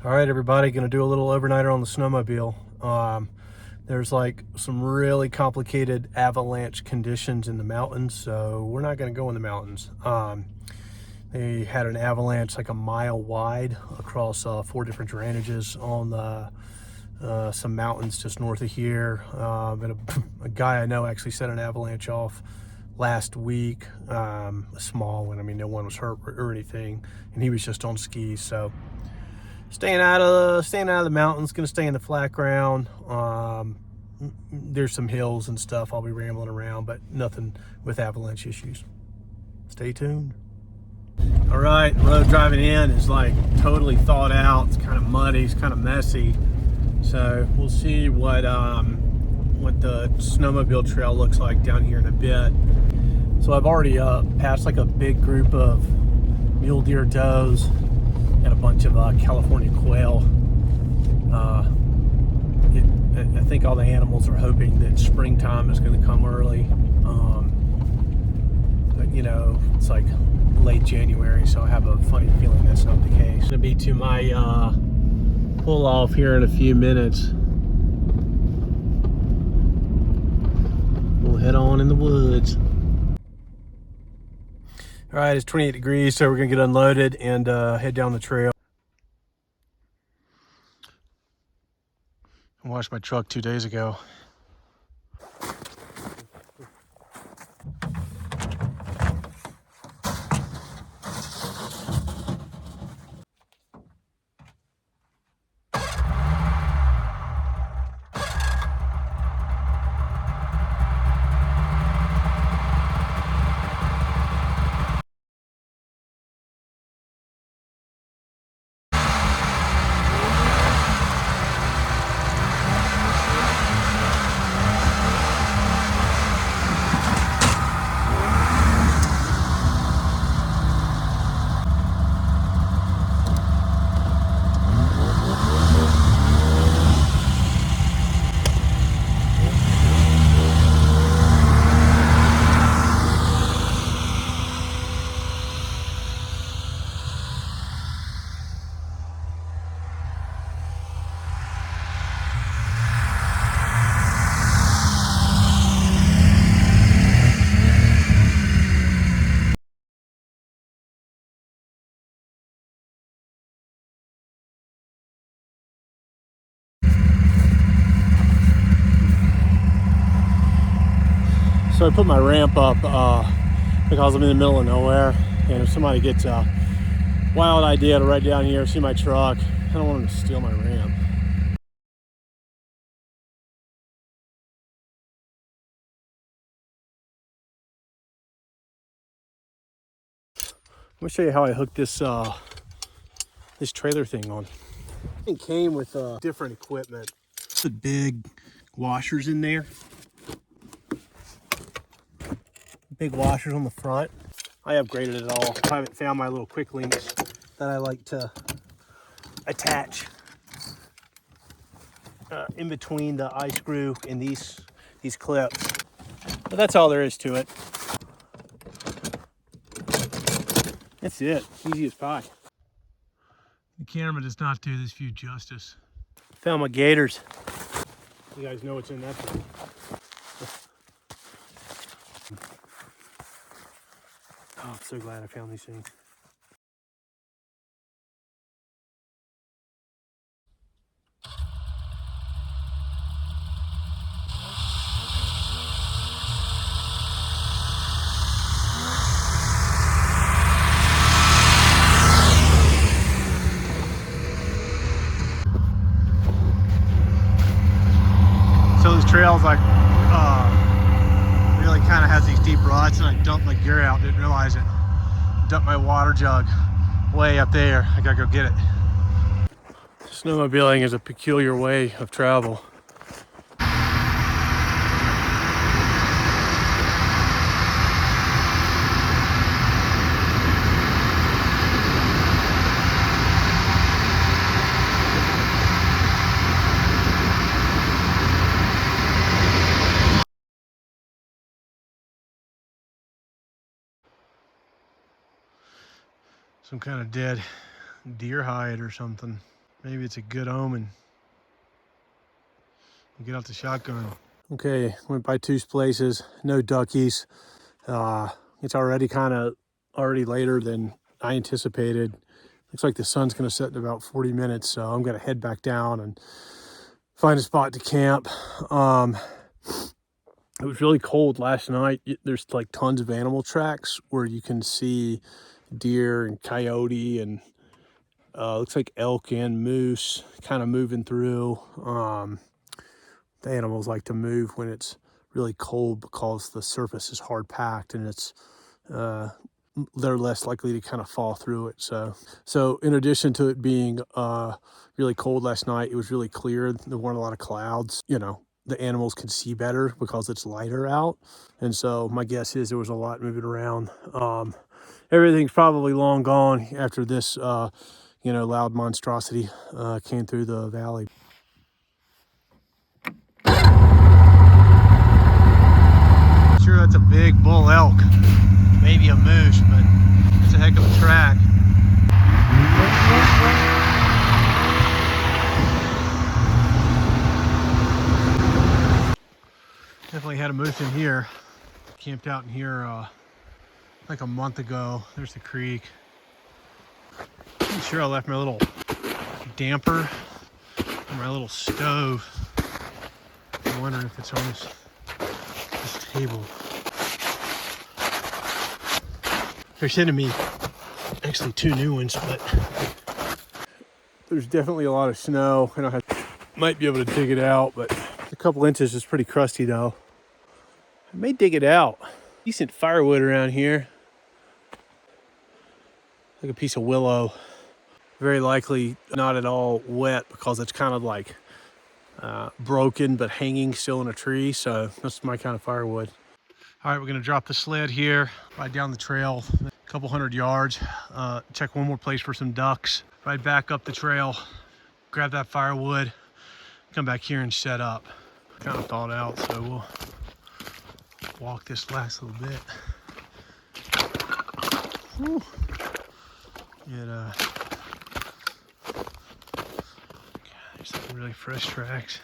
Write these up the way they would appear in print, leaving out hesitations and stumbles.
All right, everybody, gonna do a little overnighter on the snowmobile. There's like some really complicated avalanche conditions in the mountains, so we're not gonna go in the mountains. They had an avalanche like a mile wide across 4 different drainages on some mountains just north of here. And a guy I know actually set an avalanche off last week, a small one. I mean, no one was hurt or anything, and he was just on skis. So staying out of the mountains, gonna stay in the flat ground. There's some hills and stuff I'll be rambling around, but nothing with avalanche issues. Stay tuned. All right, the road driving in is like totally thawed out. It's kind of muddy, it's kind of messy. So we'll see what the snowmobile trail looks like down here in a bit. So I've already passed like a big group of mule deer does and a bunch of California quail. I think all the animals are hoping that springtime is going to come early. But you know, it's like late January, so I have a funny feeling that's not the case. It's going to be to my pull off here in a few minutes. We'll head on in the woods. All right, it's 28 degrees, so we're gonna get unloaded and head down the trail. I washed my truck 2 days ago. So I put my ramp up because I'm in the middle of nowhere, and if somebody gets a wild idea to ride down here, see my truck, I don't want them to steal my ramp. Let me show you how I hooked this this trailer thing on. It came with different equipment. The big washers in there. Big washers on the front. I upgraded it all. I haven't found my little quick links that I like to attach in between the eye screw and these clips. But that's all there is to it. That's it. Easy as pie. The camera does not do this view justice. Found my gators. You guys know what's in that thing. Oh, I'm so glad I found these things. So this trail is like really kind of has these deep ruts, and I dumped my gear out, didn't realize it. Dumped my water jug way up there. I gotta go get it. Snowmobiling is a peculiar way of travel. Some kind of dead deer hide or something. Maybe it's a good omen. We'll get out the shotgun. Okay, went by two places, no duckies. It's already later than I anticipated. Looks like the sun's gonna set in about 40 minutes, so I'm gonna head back down and find a spot to camp. It was really cold last night. There's like tons of animal tracks where you can see deer and coyote and looks like elk and moose kind of moving through. The animals like to move when it's really cold because the surface is hard packed and it's they're less likely to kind of fall through it. So in addition to it being really cold last night, it was really clear. There weren't a lot of clouds. You know, the animals could see better because it's lighter out. And so my guess is there was a lot moving around. Everything's probably long gone after this, loud monstrosity came through the valley. Sure, that's a big bull elk, maybe a moose, but it's a heck of a track. Definitely had a moose in here. Camped out in here like a month ago. There's the creek. I'm sure I left my little damper and my little stove. I'm wondering if it's on this table. They're sending me actually 2 new ones, but there's definitely a lot of snow. Might be able to dig it out, but a couple inches is pretty crusty though. I may dig it out. Decent firewood around here. Like a piece of willow. Very likely not at all wet because it's kind of like broken but hanging still in a tree. So that's my kind of firewood. All right, we're gonna drop the sled here, ride down the trail, a couple hundred yards, check one more place for some ducks, ride back up the trail, grab that firewood, come back here and set up. Kind of thawed out, so we'll walk this last little bit. Whew. There's some really fresh tracks.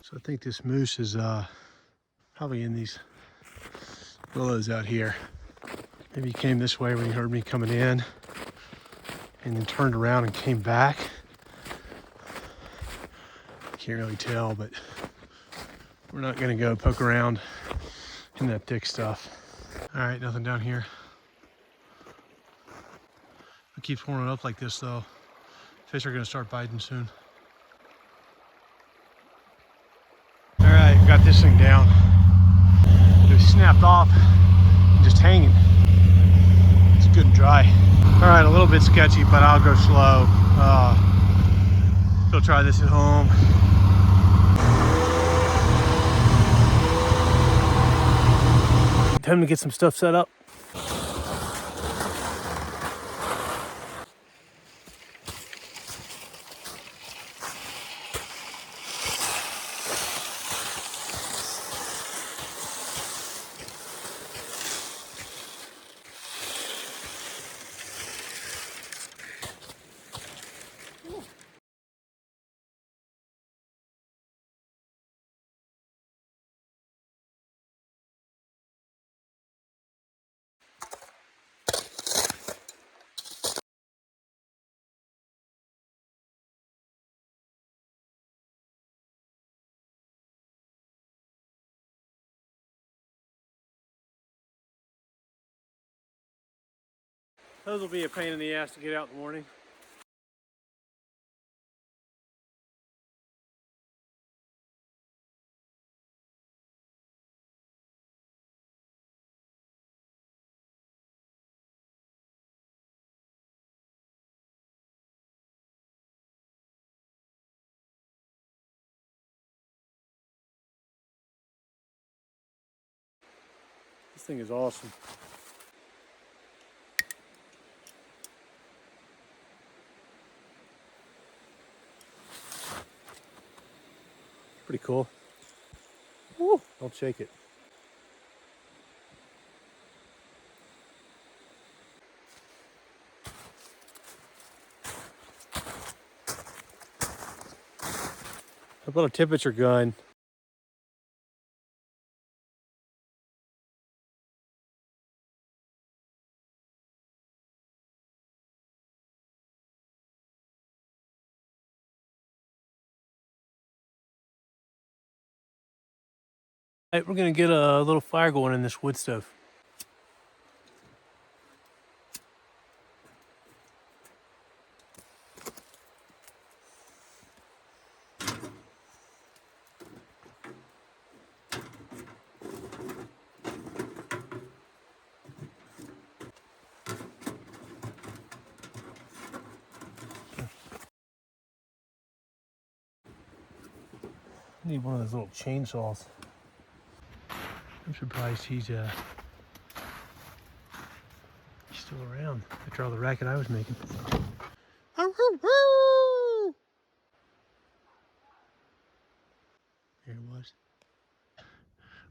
So I think this moose is probably in these willows out here. Maybe he came this way when he heard me coming in and then turned around and came back. Can't really tell, but we're not gonna go poke around in that thick stuff. All right, nothing down here. It keeps warming up like this though. Fish are gonna start biting soon. All right, got this thing down. It was snapped off and just hanging. It's good and dry. All right, a little bit sketchy, but I'll go slow. Go try this at home. Time to get some stuff set up. Those will be a pain in the ass to get out in the morning. This thing is awesome. Pretty cool. Woo. Woo! Don't shake it. I bought a temperature gun. All right, we're gonna get a little fire going in this wood stove. I need one of those little chainsaws. I'm surprised he's still around after all the racket I was making. There it was.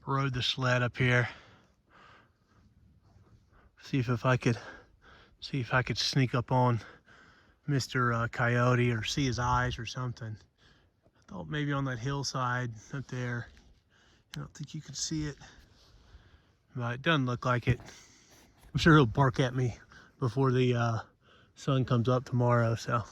Rode the sled up here. See if I could sneak up on Mr. Coyote or see his eyes or something. I thought maybe on that hillside up there. I don't think you could see it, but it doesn't look like it. I'm sure he'll bark at me before the sun comes up tomorrow, so.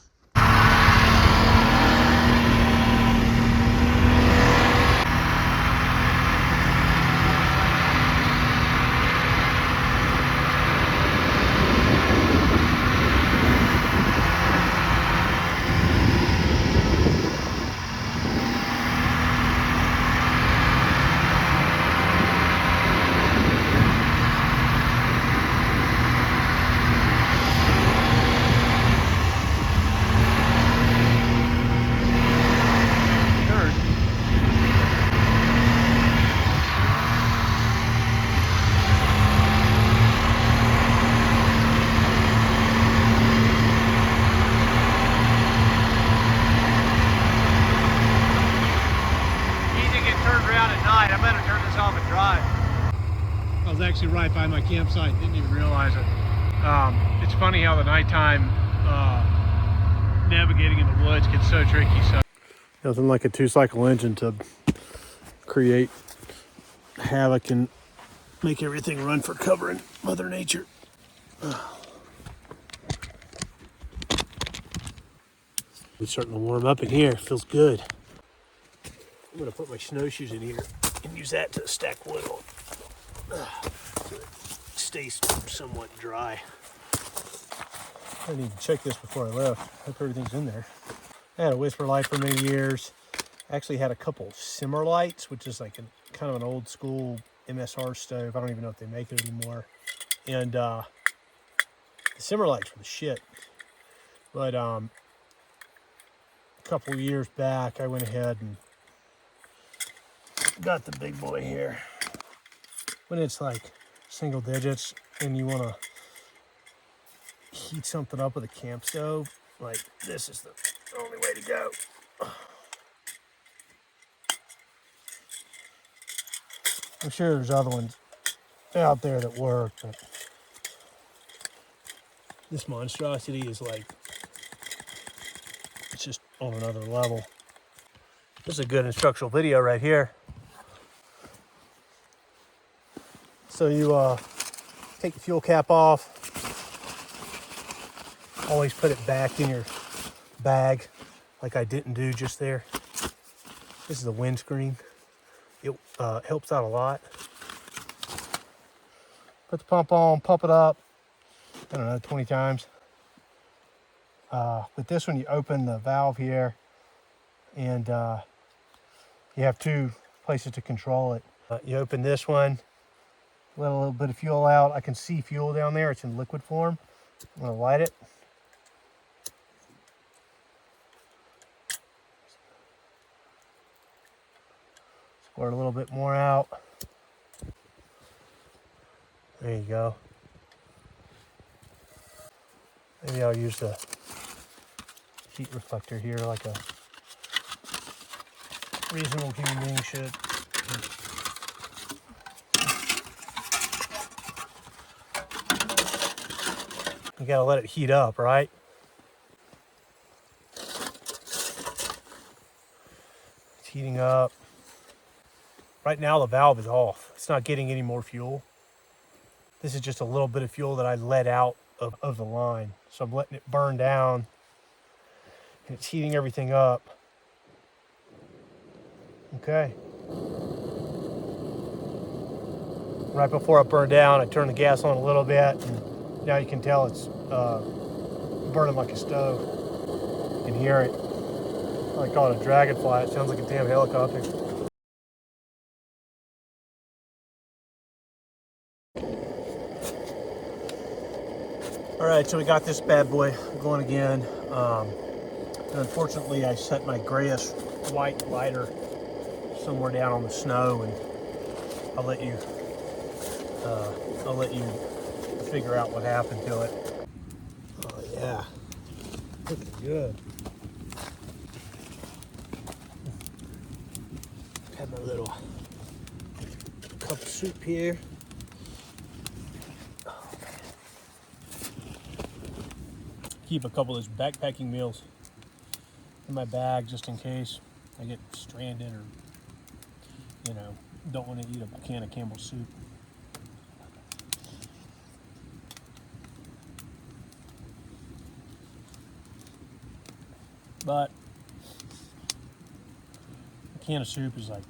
I was actually right by my campsite, didn't even realize it. It's funny how the nighttime navigating in the woods gets so tricky. So nothing like a 2-cycle engine to create havoc and make everything run for cover in Mother Nature. It's starting to warm up in here. It feels good. I'm gonna put my snowshoes in here and use that to stack wood on. So it stays somewhat dry. I need to check this before I left. Hope everything's in there. I had a Whisper light for many years. I actually had a couple simmer lights, which is like kind of an old school MSR stove. I don't even know if they make it anymore. And the simmer lights were the shit. But a couple years back, I went ahead and got the big boy here. When it's like single digits and you want to heat something up with a camp stove, like this is the only way to go. I'm sure there's other ones out there that work, but this monstrosity is like, it's just on another level. This is a good instructional video right here. So you take the fuel cap off. Always put it back in your bag, like I didn't do just there. This is the windscreen. It helps out a lot. Put the pump on, pump it up, I don't know, 20 times. With this one, you open the valve here, and you have 2 places to control it. You open this one, let a little bit of fuel out. I can see fuel down there. It's in liquid form. I'm going to light it. Squirt a little bit more out. There you go. Maybe I'll use the heat reflector here like a reasonable human being should. You gotta let it heat up, right? It's heating up. Right now the valve is off. It's not getting any more fuel. This is just a little bit of fuel that I let out of the line. So I'm letting it burn down. And it's heating everything up. Okay. Right before it burned down, I turned the gas on a little bit. And now you can tell it's burning like a stove. You can hear it. I call it a dragonfly. It sounds like a damn helicopter. All right, so we got this bad boy going again. And unfortunately, I set my grayish white lighter somewhere down on the snow, and I'll let you figure out what happened to it. Oh yeah, looking good. Got my little cup of soup here. Keep a couple of those backpacking meals in my bag just in case I get stranded or, you know, don't want to eat a can of Campbell's soup. But a can of soup is like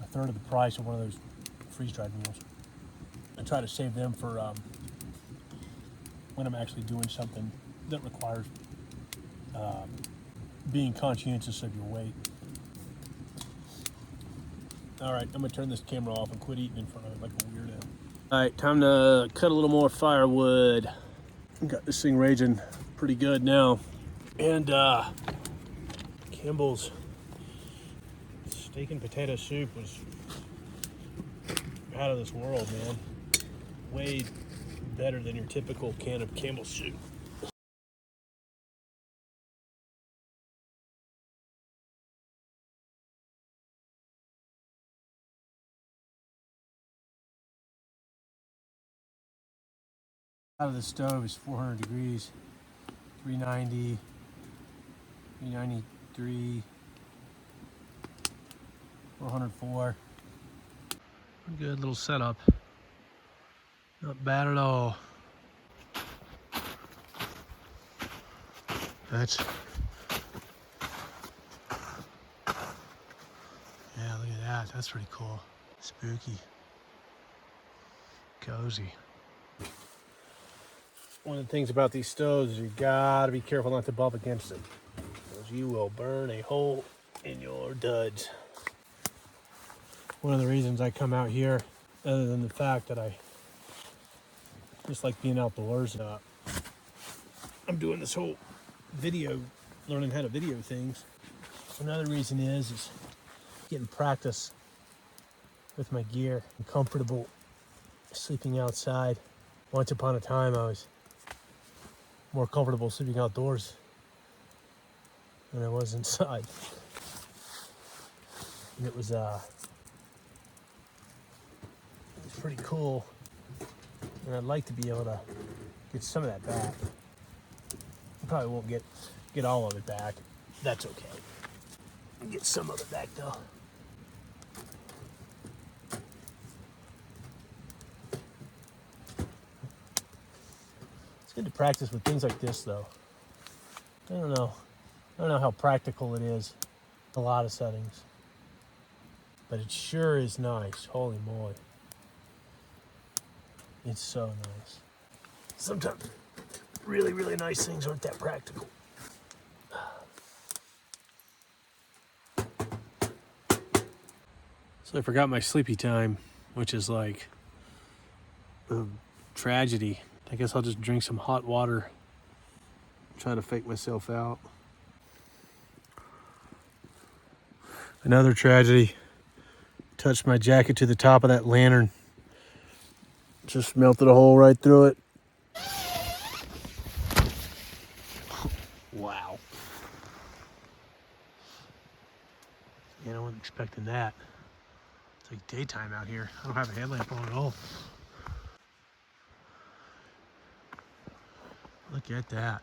a third of the price of one of those freeze-dried meals. I try to save them for when I'm actually doing something that requires being conscientious of your weight. All right, I'm gonna turn this camera off and quit eating in front of it like a weirdo. All right, time to cut a little more firewood. Got this thing raging pretty good now. And Campbell's steak and potato soup was out of this world, man. Way better than your typical can of Campbell's soup. Out of the stove is 400 degrees, 390, 393, 404. Good little setup. Not bad at all. That's, yeah, look at that. That's pretty cool. Spooky. Cozy. One of the things about these stoves is you gotta be careful not to bump against them, because you will burn a hole in your duds. One of the reasons I come out here, other than the fact that I just like being outdoors, I'm doing this whole video, learning how to video things. Another reason is getting practice with my gear. I'm comfortable sleeping outside. Once upon a time, I was more comfortable sleeping outdoors than I was inside. And it was pretty cool. And I'd like to be able to get some of that back. I probably won't get all of it back. That's okay. I'll get some of it back though. It's good to practice with things like this though. I don't know how practical it is in a lot of settings, but it sure is nice. Holy moly. It's so nice. Sometimes really, really nice things aren't that practical. So I forgot my sleepy time, which is like a tragedy. I guess I'll just drink some hot water, try to fake myself out. Another tragedy. Touched my jacket to the top of that lantern. Just melted a hole right through it. Wow. Yeah, I wasn't expecting that. It's like daytime out here. I don't have a headlamp on at all. Look at that.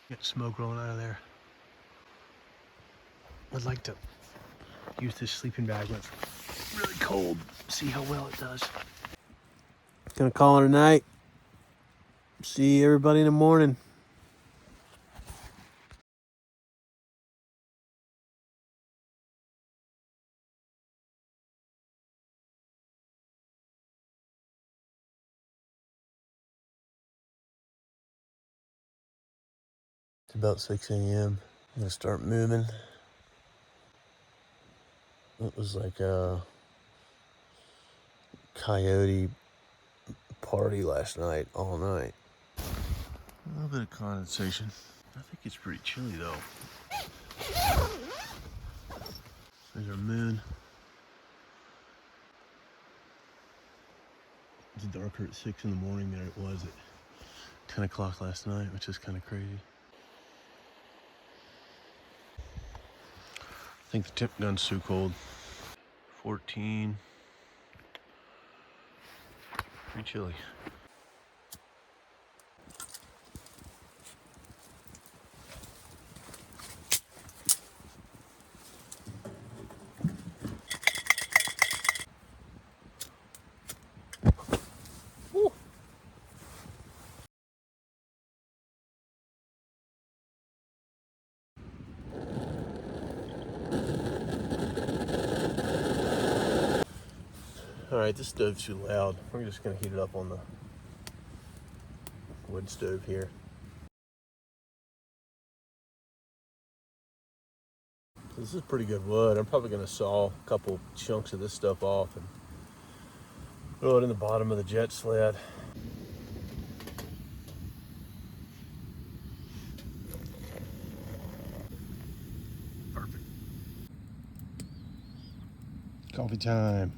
Got smoke rolling out of there. I'd like to use this sleeping bag when it's really cold. See how well it does. Gonna call it a night. See everybody in the morning. It's about 6 a.m. I'm gonna start moving. It was like a coyote party last night, all night. A little bit of condensation. I think it's pretty chilly though. There's our moon. It's darker at 6 in the morning than it was at 10 o'clock last night, which is kind of crazy. I think the tip gun's too cold. 14. Pretty chilly. Woo. All right, this stove's too loud. We're just gonna heat it up on the wood stove here. So this is pretty good wood. I'm probably gonna saw a couple chunks of this stuff off and throw it in the bottom of the Jet Sled. Perfect. Coffee time.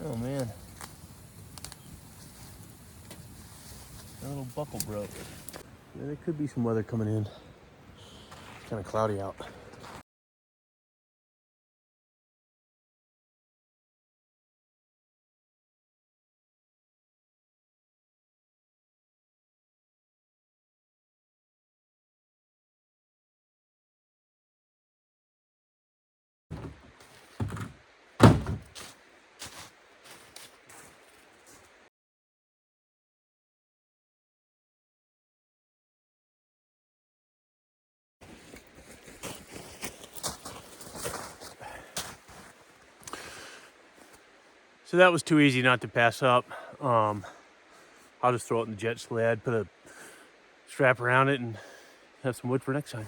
Oh man, that little buckle broke. Yeah, there could be some weather coming in. It's kind of cloudy out. So that was too easy not to pass up. I'll just throw it in the Jet Sled, put a strap around it, and have some wood for next time.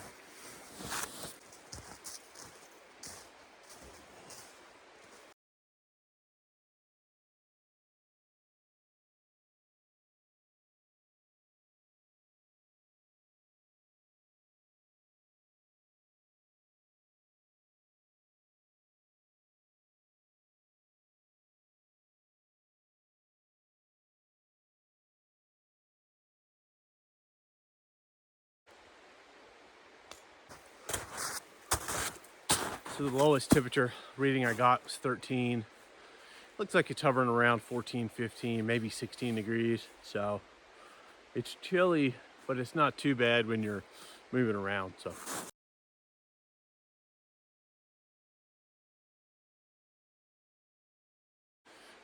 So the lowest temperature reading I got was 13. Looks like it's hovering around 14, 15, maybe 16 degrees. So it's chilly, but it's not too bad when you're moving around.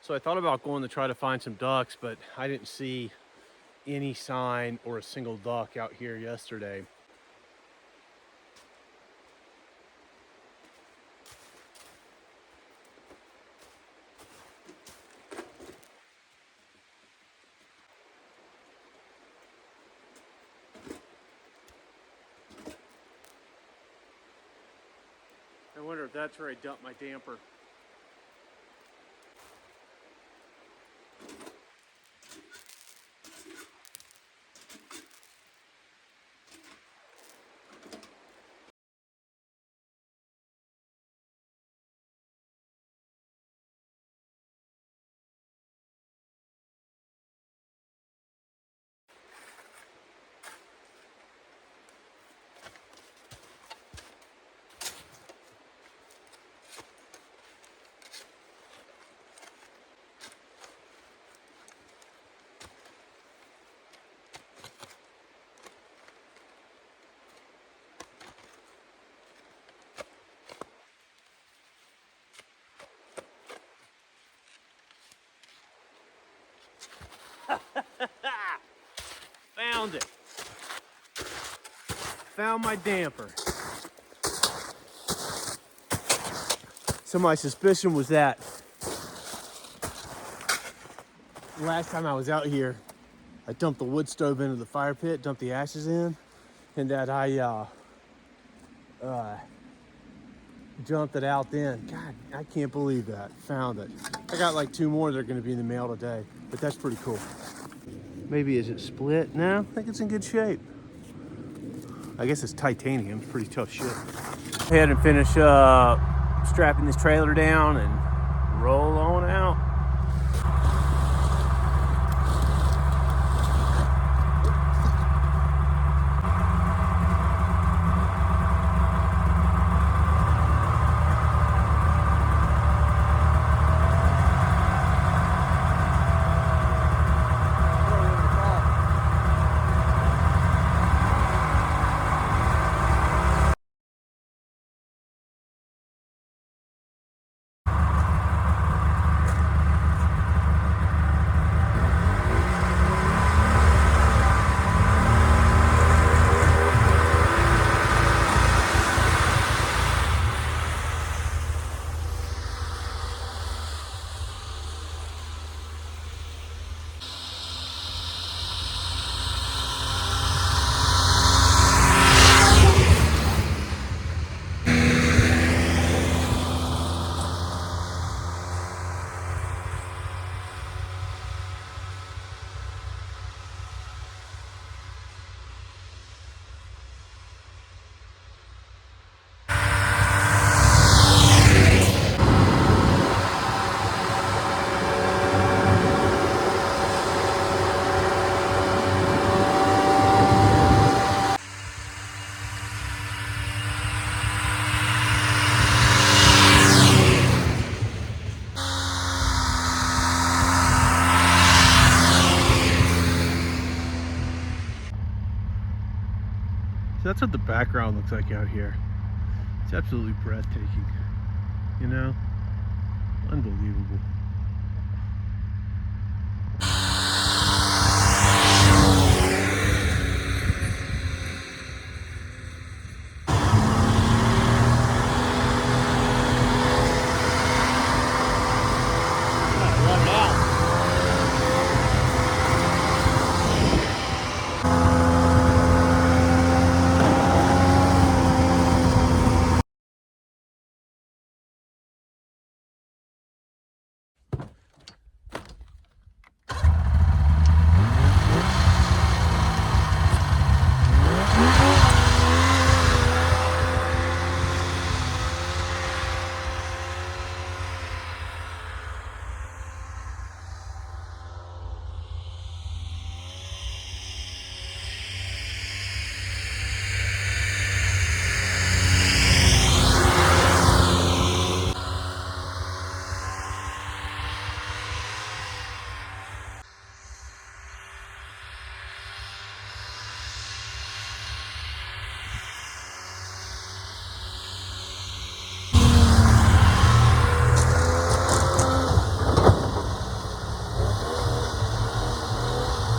So I thought about going to try to find some ducks, but I didn't see any sign or a single duck out here yesterday. I wonder if that's where I dumped my damper. Found it. Found my damper. So my suspicion was that last time I was out here, I dumped the wood stove into the fire pit, dumped the ashes in, and that I jumped it out then. God, I can't believe that. Found it. I got like 2 more that are going to be in the mail today, but that's pretty cool. Maybe is it split? No, I think it's in good shape. I guess it's titanium. It's pretty tough shit. Go ahead and finish strapping this trailer down and roll on out. So that's what the background looks like out here. It's absolutely breathtaking, you know? Unbelievable.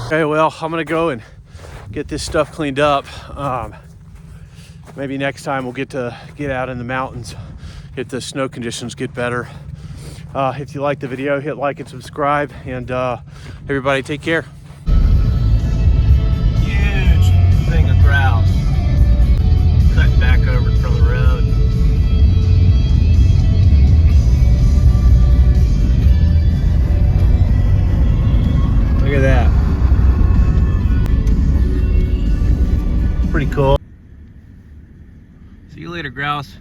Okay, well, I'm gonna go and get this stuff cleaned up. Maybe next time we'll get out in the mountains if the snow conditions get better. If you like the video, hit like and subscribe, and everybody take care. Huge thing of grouse cutting back over from the road. Look at that. Pretty cool. See you later, grouse.